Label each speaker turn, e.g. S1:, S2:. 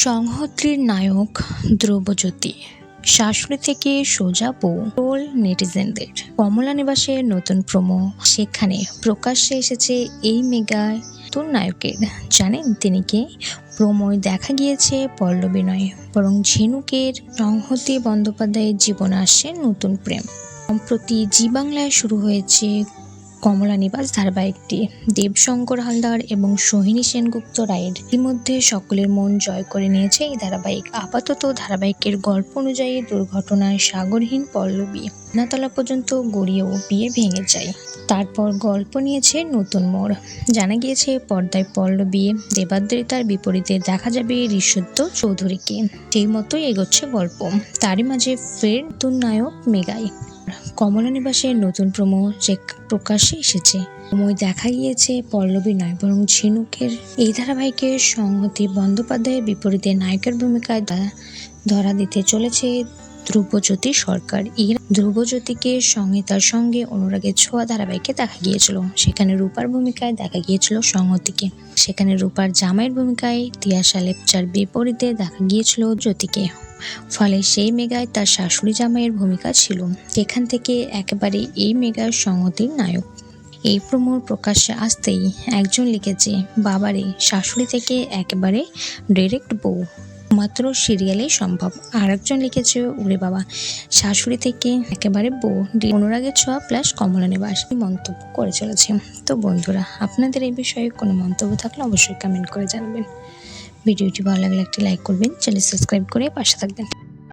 S1: সংহতির নায়ক ধ্রুবজ্যোতি, শাশুড়ি থেকে সোজা বউ, ট্রোল নেটিজেনদের। কমলা নিবাসের নতুন প্রোমো, সেখানে প্রকাশ্যে এসেছে এই মেগা নতুন নায়কের। জানেন তিনি কে? প্রোমোয় দেখা গিয়েছে পল্লবী নয়, বরং ঝিনুকের। সংহতি বন্দ্যোপাধ্যায়ের জীবনে আসছে নতুন প্রেম। সম্প্রতি জি বাংলায় শুরু হয়েছে কমলা নিবাস ধারাবাহিকটি দেবশঙ্কর হালদার এবং সোহিনী সেনগুপ্ত রায়ের। ইতিমধ্যে সকলের মন জয় করে নিয়েছে এই ধারাবাহিক। আপাতত ধারাবাহিকের গল্প অনুযায়ী দুর্ঘটনায় সাগরহীন পল্লবী নাতলা পর্যন্ত গড়িয়েও বিয়ে ভেঙে যায়। তারপর গল্প নিয়েছে নতুন মোড়। জানা গিয়েছে পর্দায় পল্লবী দেবাদ্রিতার বিপরীতে দেখা যাবে ঋষদ্য চৌধুরীকে। সেই মতোই এগোচ্ছে গল্প। তারই মাঝে ফের নতুন নায়ক মেগাই। কমলা নিবাসের নতুন প্রোমো যে প্রকাশ্যে এসেছে। প্রোমোয় দেখা গিয়েছে পল্লবী নয়, বরং ঝিনুকের। এই ধারাবাহিকের সংহতি বন্দ্যোপাধ্যায়ের বিপরীতে নায়কের ভূমিকায় ধরা দিতে চলেছে ধ্রুবজ্যোতি সরকার। এর ধ্রুবজ্যোতিকে সংহিতার সঙ্গে অনুরাগের ছোঁয়া ধারাবাহিকে দেখা গিয়েছিল। সেখানে রূপার ভূমিকায় দেখা গিয়েছিল সংহতিকে। সেখানে রূপার জামাইয়ের ভূমিকায় তিয়াশা লেপচার বিপরীতে দেখা গিয়েছিল জ্যোতিকে। ফলে সেই মেগায় তার শাশুড়ি জামাইয়ের ভূমিকা ছিল। এখান থেকে একেবারে এই মেগার সংহতির নায়ক। এই প্রোমোর প্রকাশ্যে আসতেই একজন লিখেছে, বাবারে, শাশুড়ি থেকে একেবারে ডিরেক্ট বউ মাত্র সিরিয়ালেই সম্ভব। আর একজন লিখেছে, ওরে বাবা, শাশুড়ি থেকে একেবারে বউ, অনুরাগের ছোঁয়া প্লাস কমলা নিবাস মন্তব্য করে চলেছে। তো বন্ধুরা, আপনাদের এই বিষয়ে কোনো মন্তব্য থাকলে অবশ্যই কমেন্ট করে জানাবেন। ভিডিওটি ভালো লাগলে একটি লাইক করবেন, চ্যানেল সাবস্ক্রাইব করে পাশে থাকবেন।